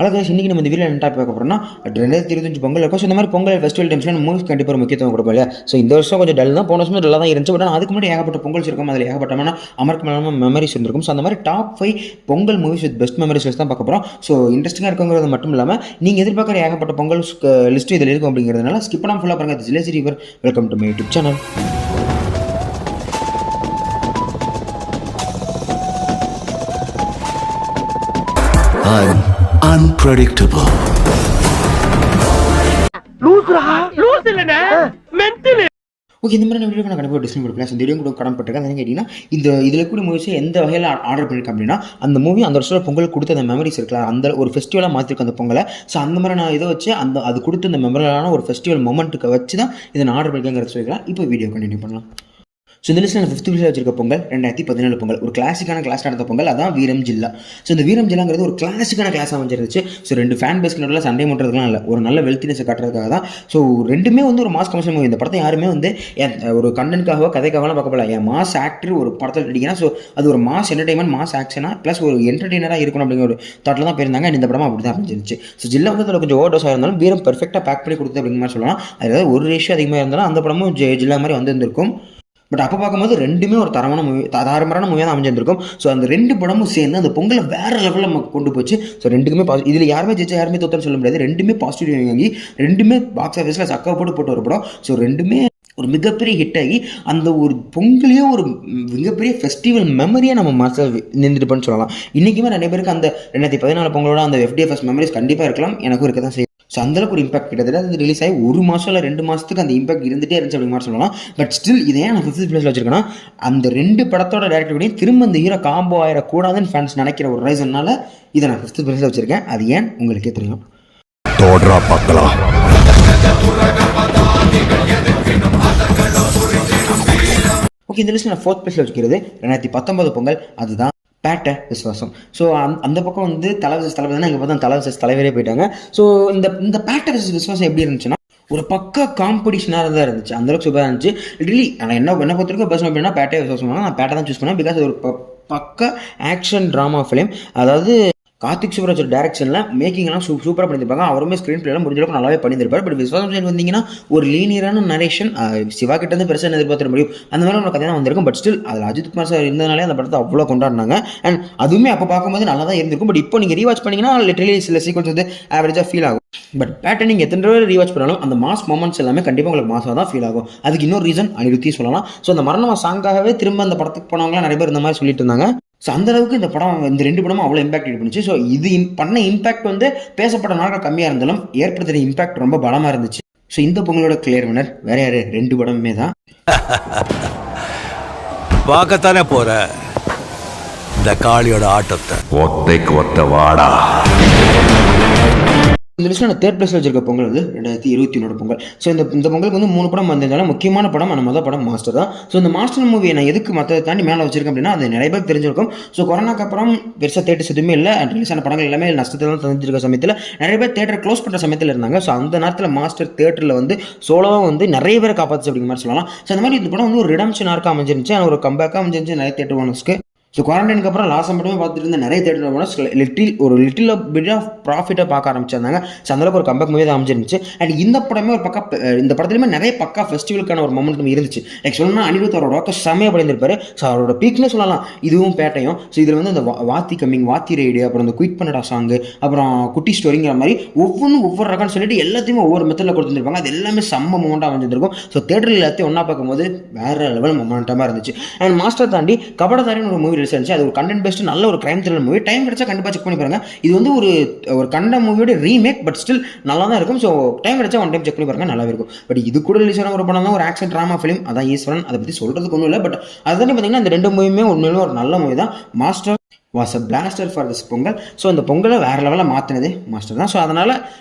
Hello guys, இன்றைக்கி நம்ம இந்த வீடியோ என்ன டாபிக் பார்க்க போகிறோம்னா 2025 பொங்கல் இருக்கும். ஸோ இந்த மாதிரி பொங்கல் ஃபெஸ்டிவல் டைம்ஸ்ல மூவிஸ் கண்டிப்பாக ஒரு முக்கியத்துவம் கொடுப்போம் இல்லையா? ஸோ இந்த வருஷம் கொஞ்சம் டல் தான், போன வருஷம் டல்லாக தான் இருந்துச்சு. பட் அதுக்கு முன்னாடி ஏகப்பட்ட பொங்கல்ஸ் இருக்கும், அதில் ஏகப்பட்டமான அமர்க்கமான மெமரிஸ் இருந்திருக்கும். ஸோ அந்த மாதிரி top 5 Pongal movies with best memories தான் பார்க்க போகிறோம். ஸோ இன்ட்ரெஸ்டிங்காக இருக்குங்கிறது மட்டும் இல்லாமல் நீங்கள் எதிர்பார்க்குற ஏகப்பட்ட பொங்கல் லிஸ்ட்டு இதில் இருக்கும் அப்படிங்கிறதுனால ஸ்கிப் பண்ணாமல் ஃபுல்லாக பாருங்கள். ஜிலேசி river, welcome to my YouTube channel. Unpredictable. Okay, இந்த மாதிரி வீடியோ நான் கண்டிப்பாக டிஸ்கஸ் கொடுப்பேன். இந்த வீடியோ கூட கடன்பட்டிருக்கேன். என்ன கேட்டிங்கன்னா, இந்த இதில் கூட மூவிஸ் எந்த வகையில் ஆர்டர் பண்ணியிருக்கேன் அப்படின்னா, அந்த மூவி அந்த வருஷம் பொங்கல் கொடுத்த அந்த மெமரிஸ் இருக்கலாம், அந்த ஒரு ஃபெஸ்டிவலாக மாற்றிருக்கேன் அந்த பொங்கலை. ஸோ அந்த மாதிரி நான் இதை வச்சு அது கொடுத்த அந்த மெமரலான ஒரு ஃபெஸ்டிவல் மொமெண்ட்டுக்கு வச்சு தான் இதை நான் ஆர்டர் பண்ணிக்கிறேங்கிறத சொல்லிக்கலாம். இப்போ வீடியோ கண்டினியூ பண்ணலாம். ஸோ இந்த லிஸ்ட்டில் 5th பிளேஸில் வச்சிருக்க பொங்கல் 2017 பொங்கல், ஒரு கிளாசிக்கான கிளாஸ் நடந்த பொங்கல், அதான் வீரம் ஜில்லா. ஸோ இந்த வீரம் ஜில்லாங்கிறது ஒரு கிளாசிக்கான கிளாஸ் அமைஞ்சிருந்துச்சு. ஸோ ரெண்டு ஃபேன் பேஸ்க்கு நடுவில் சண்டை மூட்டுறதுலாம் இல்லை, ஒரு நல்ல வெல்த்தினஸை காட்டுறதுக்காக தான். ஸோ ரெண்டுமே ஒரு மாஸ் கமர்ஷியல் மூவி. இந்த படத்தை யாருமே ஒரு கண்டென்ட்காகவோ கதைக்காகலாம் பார்க்க போகல. என் மாஸ் ஆக்டர் ஒரு படத்தில் நடிக்கிறேன், ஸோ அது ஒரு மாஸ் என்டர்டைன்மெண்ட், மாஸ் ஆக்ஷனாக ப்ளஸ் ஒரு என்டர்டெய்னராக இருக்கணும் அப்படிங்கிற ஒரு தாட்டில் தான் போயிருந்தாங்க. இந்த படமாக அப்படி தான் அமைஞ்சிருச்சு. ஸோ ஜில்லா அதில் கொஞ்சம் ஓவர் டோஸாக இருந்தாலும் வீரம் பெர்ஃபெக்டாக பேக் பண்ணி கொடுத்து அப்படிங்கிற மாதிரி சொல்லலாம். அதாவது ஒரு ரேஷியோ அதிகமாக இருந்தாலும் அந்த படமும் ஜில்லா மாதிரி வந்திருந்திருக்கும். பட் அப்போ பார்க்கும்போது ரெண்டுமே ஒரு தரமான மூவியாக தான் அமைஞ்சிருக்கும். ஸோ அந்த ரெண்டு படமும் சேர்ந்து அந்த பொங்கலை வேறு லெவலில் நமக்கு கொண்டு போச்சு. ஸோ ரெண்டுக்குமே இதில் யாருமே ஜெயிச்சா யாருமே தோத்தன்னு சொல்ல முடியாது. ரெண்டுமே பாசிட்டிவ் வாங்கி ரெண்டுமே பாக்ஸ் ஆஃபீஸில் சக்கா போட்டு ஒரு படம். ஸோ ரெண்டுமே ஒரு மிகப்பெரிய ஹிட் ஆகி அந்த ஒரு பொங்கலையும் ஒரு மிகப்பெரிய ஃபெஸ்டிவல் மெமரியாக நம்ம மாஸ்டர் நின்றுட்டுப்போன்னு சொல்லலாம். இன்றைக்குமே நிறைய பேருக்கு அந்த 2014 பொங்கலோட அந்த FDFS மெமரிஸ் கண்டிப்பாக இருக்கலாம், எனக்கும் இருக்க தான் செய்யும். ஸோ அந்தளவுக்கு ஒரு இம்பாக்ட் கிட்டத்தட்ட அது ரிலீஸ் ஆகி 1 மாதம் இல்லை 2 மாதத்துக்கு அந்த இம்பாக்ட் இருந்துகிட்டே இருந்துச்சு அப்படிங்கிற மாதிரி சொல்லலாம். பட் ஸ்டில் இதை நான் 5th பிளேஸில் வச்சிருக்கேன்னா, அந்த ரெண்டு படத்தோட டேரக்டர் கூட திரும்ப இந்த ஹீரோ காம்போ ஆயிடக்கூடாதுன்னு ஃபேன்ஸ் நினைக்கிற ஒரு ரீசன்னால இதை நான் 5th பிளேஸில் வச்சிருக்கேன். அது ஏன் உங்களுக்கே தெரியும். ஓகே, இந்த லிஸ்ட் நான் 4th பிளேஸில் வச்சுக்கிறது 2019 பொங்கல், அதுதான் பேட்டை விஸ்வாசம். ஸோ அந்த பக்கம் தலை தான், இங்கே பார்த்தா தலை தலைவரே போயிட்டாங்க. ஸோ இந்த பேட்டை விஸ்வாசம் எப்படி இருந்துச்சுன்னா, ஒரு பக்கா காம்படிஷனாக தான் இருந்துச்சு. அந்தளவுக்கு சூப்பராக இருந்துச்சு. ரிலி ஆனால் என்ன பொறுத்தவரைக்கும் பர்சனல் அப்படின்னா பேட்டை விஸ்வாசம் நான் பேட்டை தான் சூஸ் பண்ணேன். பிகாஸ் ஒரு பக்கா ஆக்ஷன் ட்ராமா ஃபிலிம். அதாவது கார்த்திக் சுப்ராஜ் டேரக்ஷனில் மேக்கிங்லாம் சூப்பராக பண்ணியிருப்பாங்க. அவருமே ஸ்க்ரீன் பிளேலாம் முடிஞ்சளவுக்கு நல்லாவே பண்ணியிருப்பார். பட் விஸ்வாசம் சைடு வந்தீங்கன்னா ஒரு லீனியரான நரேஷன், சிவா கிட்டேருந்து பெருசாக எதிர்பார்த்துட முடியும், அந்த மாதிரி ஒரு கதை தான் வந்திருக்கும். பட் ஸ்டில் அதில் அஜித் குமார் சார் இருந்ததுனாலே அந்த படத்தை அவ்வளோ கொண்டாடினாங்க. அண்ட் அதுவுமே அப்போ பார்க்கும்போது நல்லா தான் இருந்திருக்கும். பட் இப்போ நீங்கள் ரீவாச் பண்ணிங்கன்னா லிட்டரலி சில சீக்வன்ஸ் ஆவரேஜாக ஃபீல் ஆகும். பட் பேட்டர்ன் நீங்கள் எத்தனை தடவை ரீவாச் பண்ணாலும் அந்த மாஸ் மொமெண்ட்ஸ் எல்லாமே கண்டிப்பாக உங்களுக்கு மாசாக தான் ஃபீல் ஆகும். அதுக்கு இன்னொரு ரீசன் அனிருத்தி சொல்லலாம். ஸோ அந்த மரணமா சாங்காகவே திரும்ப அந்த படத்துக்கு போனவங்களாம் நிறைய பேர் இந்த மாதிரி சொல்லிட்டு இருந்தாங்க. ஸோ அந்தளவுக்கு இந்த படம், இந்த ரெண்டு படமும் அவ்வளோ இம்பாக்ட் பண்ணிச்சு. ஸோ இது பண்ண இம்பாக்ட் பேசப்பட்ட நாட்கள் கம்மியாக இருந்தாலும் ஏற்படுத்துகிற இம்பாக்ட் ரொம்ப பலமாக இருந்துச்சு. ஸோ இந்த பொங்கலோட கிளியர் வினர் வேற யாரு? ரெண்டு படமுமே தான். பார்க்கத்தானே போற இந்த காளியோட ஆட்டத்தை. ஒத்தைக்கு ஒத்த வாடா. இந்த லிஸ்ட்டில் நான் 3rd பிளேஸில் வச்சிருக்க பொங்கல் 2021 பொங்கல். ஸோ இந்த பொங்கலுக்கு 3 படம் வந்திருந்தாலும் முக்கியமான படம் மொதல் படம் மாஸ்டர் தான். ஸோ இந்த மாஸ்டர் மூவியை நான் எதுக்கு மற்றதை தாண்டி மேலே வச்சிருக்கேன் அப்படின்னா, அது நிறைய பேர் தெரிஞ்சிருக்கும். ஸோ கொரோனாக்கு அப்புறம் பெருசாக தேட்டர்ஸ் எதுவுமே இல்லை, ரிலீஸ் ஆன படங்கள் எல்லாமே நஷ்டத்தில் தான் தந்துருக்க சமயத்தில் நிறைய பேர் தேட்டர் க்ளோஸ் பண்ணுற சமயத்தில் இருந்தாங்க. ஸோ அந்த நேரத்தில் மாஸ்டர் தேட்டரில் சோலோவாக நிறைய பேரை காப்பாற்று அப்படிங்கிற மாதிரி சொல்லலாம். ஸோ அந்த மாதிரி இந்த படம் ஒரு ரிடம்ஷன் ஆர்க்காக அமைஞ்சிருந்துச்சு, ஒரு கம்பேக்காக அமைஞ்சிருந்துச்சு நிறைய தேட்டர் ஓனர்ஸ்க்கு. ஸோ குவாரண்டைனுக்கு அப்புறம் லாஸ்ட் மட்டுமே பார்த்துட்டு இருந்த நிறைய theatre owners little bit of ப்ராஃபிட்டாக பார்க்க ஆரம்பிச்சிருந்தாங்க. ஸோ அந்தளவுக்கு ஒரு கம்பேக் மூவி தான் அமைஞ்சிருந்துச்சு. அண்ட் இந்த படமே ஒரு இந்த படத்துலையுமே நிறைய பக்கா ஃபெஸ்டிவலுக்கான ஒரு மொமெண்ட் இருந்துச்சு. லைக் சொல்லணும்னா அனிருத் அவரோட ஒர்க்கை செம்மையாக பண்ணியிருப்பாரு. ஸோ அவரோட பீக்னே சொல்லலாம் இதுவும் பேட்டையும். ஸோ இதில் இந்த வாத்தி ரைடு, அப்புறம் இந்த குயிக் பண்ணடா சாங்கு, அப்புறம் குட்டி ஸ்டோரிங்கிற மாதிரி ஒவ்வொரு ரகம்னு சொல்லிட்டு எல்லாத்தையுமே ஒவ்வொரு மெத்தடில் கொடுத்துருப்பாங்க. அது எல்லாமே செம்ம மொமெண்ட்டாக அமைஞ்சிருக்கும். ஸோ தேட்டரில் எல்லாத்தையும் ஒன்றா பார்க்கும்போது வேறு லெவல் மொமெண்ட்டாக இருந்துச்சு. அண்ட் மாஸ்டர் தாண்டி கபடதாரின்னு ஒரு மூவி இருந்துச்சு. அது ஒரு கண்டென்ட் பேஸ்ட் நல்ல ஒரு கிரைம் த்ரில்லர் மூவி. டைம் கிடைச்சா கண்டிப்பாக செக் பண்ணி பாருங்க. இது ஒரு கண்ட மூவியோட ரீமேக், பட் ஸ்டில் நல்லா தான் இருக்கும். ஸோ டைம் கிடைச்சா ஒன் டைம் செக் பண்ணி பாருங்க, நல்லா இருக்கும். பட் இது கூட ரிலீஸ் ஆன ஒரு படம் தான் ஒரு ஆக்ஷன் ட்ராமா ஃபிலிம், அதான் ஈஸ்வரன். அதை பற்றி சொல்றதுக்கு ஒன்றும் இல்லை. பட் அதுதானே பார்த்தீங்கன்னா இந்த 2 மூவியுமே உண்மையிலும் ஒரு நல்ல மூவி தான். Master was a plaster for this Pongal. So இந்த பொங்கலை வேறு லெவலில் மாற்றினது மாஸ்டர் தான். ஸோ அதனால்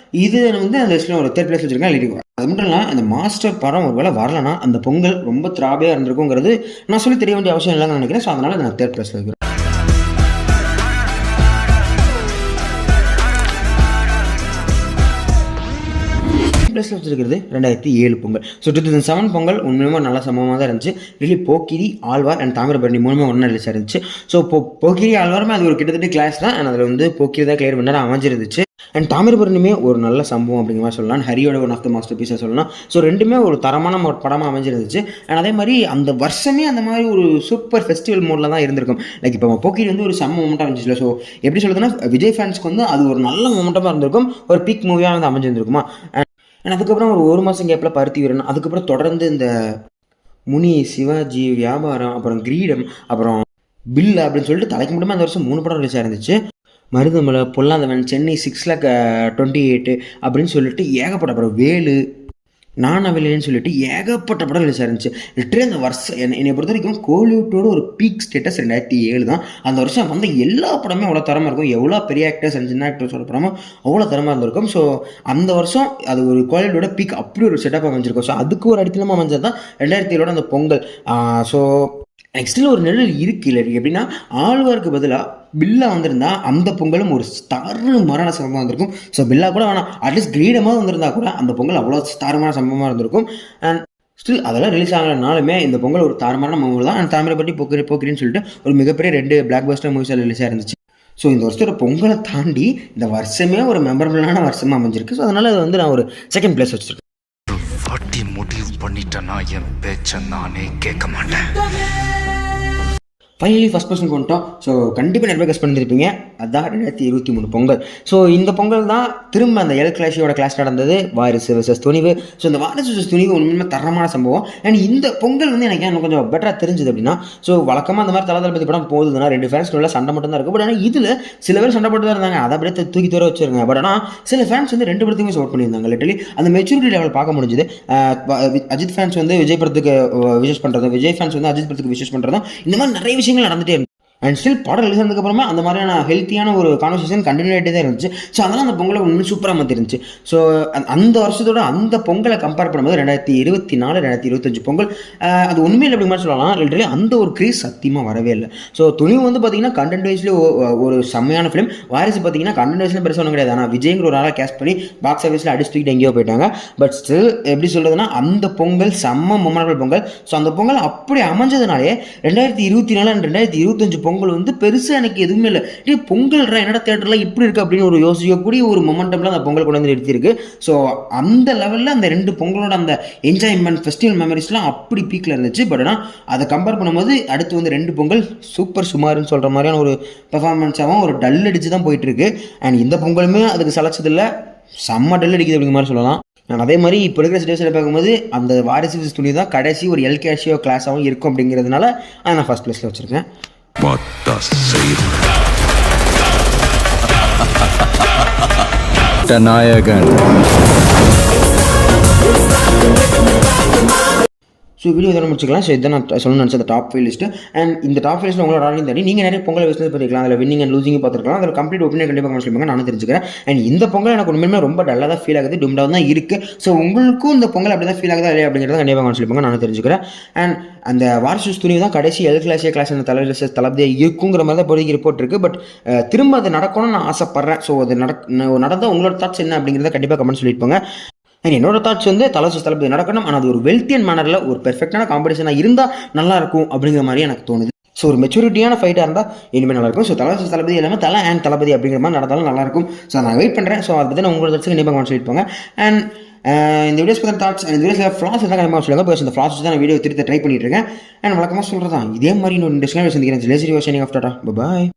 இது அந்த லிஸ்ட்டில் ஒரு 3rd பிளேஸ் வச்சுருக்கேன். எழுதி அது மட்டும் இல்லை, அந்த மாஸ்டர் படம் ஒரு வேளை வரலன்னா அந்த பொங்கல் ரொம்ப திராபையாக இருந்திருக்குங்கிறது நான் சொல்லி தெரிய வேண்டிய அவசியம் இல்லைன்னு நினைக்கிறேன். ஸோ அதனால் நான் 3rd பிளேஸில் வைக்கிறேன். பிளேஸில் வச்சிருக்கிறது 2007 பொங்கல். ஸோ 2007 பொங்கல் உண்மையுமே நல்ல சம்பவமாக தான் இருந்துச்சு. ரிலி போக்கிரி, ஆழ்வார் அண்ட் தாமிரபரணி 3மே ஒன்றா ரிலீஸ் ஆயிருந்துச்சு. ஸோ போக்கிரி ஆழ்வாருமே அது ஒரு கிட்டத்தட்ட கிளாஸ் தான். அதில் போக்கிரி தான் கிளியர் பண்ணார் அமைஞ்சிருந்துச்சு. அண்ட் தாமிரபரணியுமே ஒரு நல்ல சம்பவம் அப்படிங்கிற மாதிரி சொல்லலாம். ஹரியோட ஒன் ஆஃப் த மாஸ்டர் பீஸாக சொல்லலாம். ஸோ ரெண்டுமே ஒரு தரமான படமாக அமைஞ்சிருந்துச்சு. அண்ட் அதே மாதிரி அந்த வருஷமே அந்த மாதிரி ஒரு சூப்பர் ஃபெஸ்டிவல் மோடில் தான் இருந்திருக்கும். லைக் இப்போ போக்கிரி வந்து ஒரு செம்ம மொமெண்ட்டாக இருந்துச்சுல. ஸோ எப்படி சொல்லுதுன்னா விஜய் ஃபேன்ஸ்க்கு வந்து அது ஒரு நல்ல மொமெண்ட்டமாக இருந்திருக்கும், ஒரு பீக் மூவியாக வந்து அமைஞ்சிருந்துருக்குமா. அண்ட் அதுக்கப்புறம் ஒரு மாதம் கேப்பில் பருத்தி வீரன், அதுக்கப்புறம் தொடர்ந்து இந்த முனி, சிவாஜி, வியாபாரம், அப்புறம் கிரீடம், அப்புறம் பில் அப்படின்னு சொல்லிட்டு தலைக்கு மட்டுமே அந்த வருஷம் 3 படம் ரிலீஸ் ஆயிருந்துச்சு. மருதமலை, பொல்லாதவன், சென்னை 6,28,000 அப்படின்னு சொல்லிட்டு ஏகப்பட்ட படம், வேலு, நானவில்லைன்னு சொல்லிட்டு ஏகப்பட்ட படம் ரிலீஸ் ஆயிருந்துச்சு. லிட்டரலி அந்த வருஷம் என்னை பொறுத்த வரைக்கும் கோலிவுட்டோட ஒரு பீக் ஸ்டேட்டஸ் 2007 தான். அந்த வருஷம் வந்து எல்லா படமே அவ்வளோ தரமாக இருக்கும். எவ்வளோ பெரிய ஆக்டர்ஸ் அண்ட் சின்ன ஆக்டர்ஸோட படமும் அவ்வளோ தரமாக இருந்திருக்கும். ஸோ அந்த வருஷம் அது ஒரு கோலிவுட்டோட பீக் அப்படி ஒரு செட்டப் அமைஞ்சிருக்கும். ஸோ அதுக்கு ஒரு அடித்தளமாக அமைஞ்சது தான் 2007 அந்த பொங்கல். ஸோ நெக்ஸ்ட்டில் ஒரு நிழல் இருக்குது இல்லை எப்படின்னா, ஆழ்வாருக்கு பதிலாக பில்லா வந்திருந்தா அந்த பொங்கலும் ஒரு மரண சம்பவமாக இருந்திருக்கும். ஸோ பில்லா கூட வேணாம், அட்லீஸ்ட் கிரீடமாக வந்திருந்தா கூட அந்த பொங்கல் அவ்வளோ தாரமான சம்பவமாக இருந்திருக்கும். அண்ட் ஸ்டில் அதெல்லாம் ரிலீஸ் ஆகலனாலுமே இந்த பொங்கல் ஒரு தாரமான மூவி தான். அண்ட் தாமிரபரணி போக்கிரின்னு சொல்லிட்டு ஒரு மிகப்பெரிய 2 பிளாக் பஸ்டர் மூவிஸ் ரிலீஸ் ஆயிருந்துச்சு. ஸோ இந்த வருஷத்தோட பொங்கலை தாண்டி இந்த வருஷமே ஒரு மெமரபிளான வருஷமாக அமைஞ்சிருக்கு. ஸோ அதனால் அது வந்து நான் ஒரு செகண்ட் பிளேஸ் வச்சுருக்கேன். வாட்டி முடிவு பண்ணிட்டேன்னா என் பேச்சை நானே கேட்க மாட்டேன். ஃபைனலி ஃபஸ்ட் பர்சன் கொண்டோம். ஸோ கண்டிப்பாக நிறைய கெஸ் பண்ணியிருப்பீங்க. அதுதான் 2023 பொங்கல். ஸோ இந்த பொங்கல் தான் திரும்ப அந்த எல் கிளாஷியோட கிளாஸ் நடந்தது, வாரிசு வெர்சஸ் துணிவு. ஸோ இந்த வாரிசு வெர்சஸ் துணிவு உண்மையுமே தரமான சம்பவம். அண்ட் இந்த பொங்கல் வந்து எனக்கு இன்னும் கொஞ்சம் பெட்டராக தெரிஞ்சுது அப்படின்னா, ஸோ வழக்கமாக அந்த மாதிரி தளபதி படம் போகுதுன்னா 2 ஃபேன்ஸ் உள்ள சண்டை மட்டும் தான் இருக்கும். பட் ஆனால் இதில் சில பேர் சண்டை போட்டு தான் இருந்தாங்க, அதை அப்படியே தூக்கி தூர வச்சுருங்க. பட் ஆனால் சில ஃபேன்ஸ் வந்து 2 படத்துக்குமே சப்போர்ட் பண்ணியிருந்தாங்க. லிட்டரலி அந்த மெச்சூரிட்டி லெவல் பார்க்க முடிஞ்சுது. அஜித் ஃபேன்ஸ் வந்து விஜய் படத்துக்கு விஷஸ் பண்ணுறதும், விஜய் ஃபேன்ஸ் வந்து அஜித் படத்துக்கு விஷஸ் பண்ணுறதும், இந்த மாதிரி நிறைய விஷயங்கள் நடந்துகிட்டே இருந்துச்சு. அண்ட் ஸ்டில் படம் ரிலீஸ் ஆனதுக்கப்புறமா அந்த மாதிரியான ஹெல்த்தியான ஒரு கான்வர்சேஷன் கண்டினியூ ஆகிட்டே தான் இருந்துச்சு. ஸோ அதெல்லாம் அந்த பொங்கலை இன்னும் சூப்பராக மாற்றிருந்துச்சு. ஸோ அந்த வருஷத்தோட அந்த பொங்கலை கம்பேர் பண்ணும்போது 2024, 2025 பொங்கல் அது உண்மையில் எப்படி மாதிரி சொல்லலாம். லிட்டரலி அந்த ஒரு க்ரீஸ் சத்தியமாக வரவே இல்லை. ஸோ துணிவு வந்து பார்த்தீங்கன்னா கண்டென்ட் வைஸ்லேயே ஒரு செம்மையான ஃபிலிம். வாரிசு பார்த்தீங்கன்னா கண்டென்ட் வைஸ்லேயும் பெருசாக ஒன்றும் கிடையாது. ஆனால் விஜய்ங்கிற ஒரு ஆளாக கேஸ்ட் பண்ணி பாக்ஸ் ஆஃபீஸில் அடிச்சு தூக்கிட்டு எங்கேயோ போயிட்டாங்க. பட் ஸ்டில் எப்படி சொல்கிறதுனா அந்த பொங்கல் செம்ம மெமரபிள் பொங்கல். ஸோ அந்த பொங்கல் அப்படி அமைஞ்சதுனாலே 2024 அண்ட் 2025 பொங்கல் வந்து பெருசாக எனக்கு எதுவுமே இல்லை. பொங்கல்ற என்னடா தேட்டரில் இப்படி இருக்குது அப்படின்னு ஒரு யோசிக்கக்கூடிய ஒரு மொமெண்டமில் அந்த பொங்கல் கொண்டு வந்து எடுத்திருக்கு. ஸோ அந்த லெவலில் அந்த 2 பொங்கலோட அந்த என்ஜாய்மெண்ட் ஃபெஸ்டிவல் மெமரிஸ்லாம் அப்படி பீக்கில் இருந்துச்சு. பட் ஆனால் அதை கம்பேர் பண்ணும்போது அடுத்து வந்து 2 பொங்கல் சூப்பர் சுமாருன்னு சொல்கிற மாதிரியான ஒரு பெர்ஃபார்மன்ஸாகவும் ஒரு டல் அடிச்சு தான் போயிட்டுருக்கு. அண்ட் இந்த பொங்கலுமே அதுக்கு சலைச்சதில்லை, செம்ம டல் அடிக்குது அப்படிங்கிற மாதிரி சொல்லலாம். அதே மாதிரி இப்போ இருக்கிற சிச்சுவேஷனில் பார்க்கும்போது அந்த வாரிசு துணி தான் கடைசி ஒரு எல் கேஷியோ கிளாஸாகவும் இருக்கும் அப்படிங்கிறதுனால அதை நான் ஃபஸ்ட் பிளேஸில் வச்சுருக்கேன். நாயகன். ஸோ வீடியோ இதோட முடிச்சுக்கலாம். ஸோ இதான் நான் சொல்லணும்னு நினச்ச அந்த டாப் 5 லிஸ்ட்டு. அண்ட் இந்த டாப் 5 லிஸ்ட்டில் உங்களோட ஆடியும் தாண்டி நீங்கள் நிறைய பொங்கல் விஷயம் பார்த்துக்கலாம். அதில் வின்னிங் அண்ட் லூசிங் பார்த்துருக்கலாம். அதில் கம்ப்ளீட் ஒப்பீனியன் கண்டிப்பாக கமெண்ட் சொல்லுவாங்க, நானும் தெரிஞ்சுக்கிறேன். அண்ட் இந்த பொங்கல் எனக்கு உண்மையுமே ரொம்ப டல்லாக தான் ஃபீல் ஆகுது, டும்டாக தான் இருக்குது. ஸோ உங்களுக்கும் இந்த பொங்கல் அப்படி தான் ஃபீல் ஆகுதா இல்லையா அப்படிங்கிறத கண்டிப்பாக கமெண்ட் சொல்லுவாங்க, நானும் தெரிஞ்சுக்கிறேன். அண்ட் அந்த வாரிசு துணி தான் கடைசி எல் கிளாஸ் அந்த தளபதியாக இருக்குங்கிற மாதிரி தான் இப்போதைக்கு ரிப்போர்ட் இருக்குது. பட் திரும்ப அது நடக்கணும்னு நான் ஆசைப்பட்றேன். ஸோ அது நடந்தால் உங்களோட தாட்ஸ் என்ன அப்படிங்கிறத கண்டிப்பாக கமெண்ட் சொல்லியிருப்பாங்க. அண்ட் என்னோட தாட்ஸ் வந்து தளபதி நடக்கணும், ஆனால் அது ஒரு வெல்த்தியன் மேனரில் ஒரு பெர்ஃபெக்டான காம்படிஷனாக இருந்தால் நல்லாயிருக்கும் அப்படிங்கிற மாதிரி எனக்கு தோணுது. ஸோ ஒரு மெச்சூரிட்டியான ஃபைட்டாக இருந்தால் இனிமேல் நல்லாயிருக்கும். ஸோ தளபதி இல்லாமல் தலை அண்ட் தளபதி அப்படிங்கிற மாதிரி நடந்தாலும் நல்லாயிருக்கும். ஸோ நான் வெயிட் பண்ணுறேன். ஸோ அதை பற்றி நான் உங்களோட தாட்ஸ் கண்டிப்பாக சொல்லியிருப்பாங்க. அண்ட் இந்த வீடியோஸ் பற்றி தாட்ஸ் இந்த வீடியோஸில் ஃப்ளாஸ் தான் கண்டிப்பாக சொல்லுங்கள். பிகாஸ் இந்த ஃப்ளாஸ் தான் நான் வீடியோ திருத்த ட்ரை பண்ணிட்டு இருக்கேன். அண்ட் வழக்கமாக சொல்கிறது தான் இதே மாதிரி இன்னொரு இன்ட்ரெஸ்டிங்காக சந்திக்கிறேன். லேசி வாஷிங் ஆஃப் டாடா, பாய்.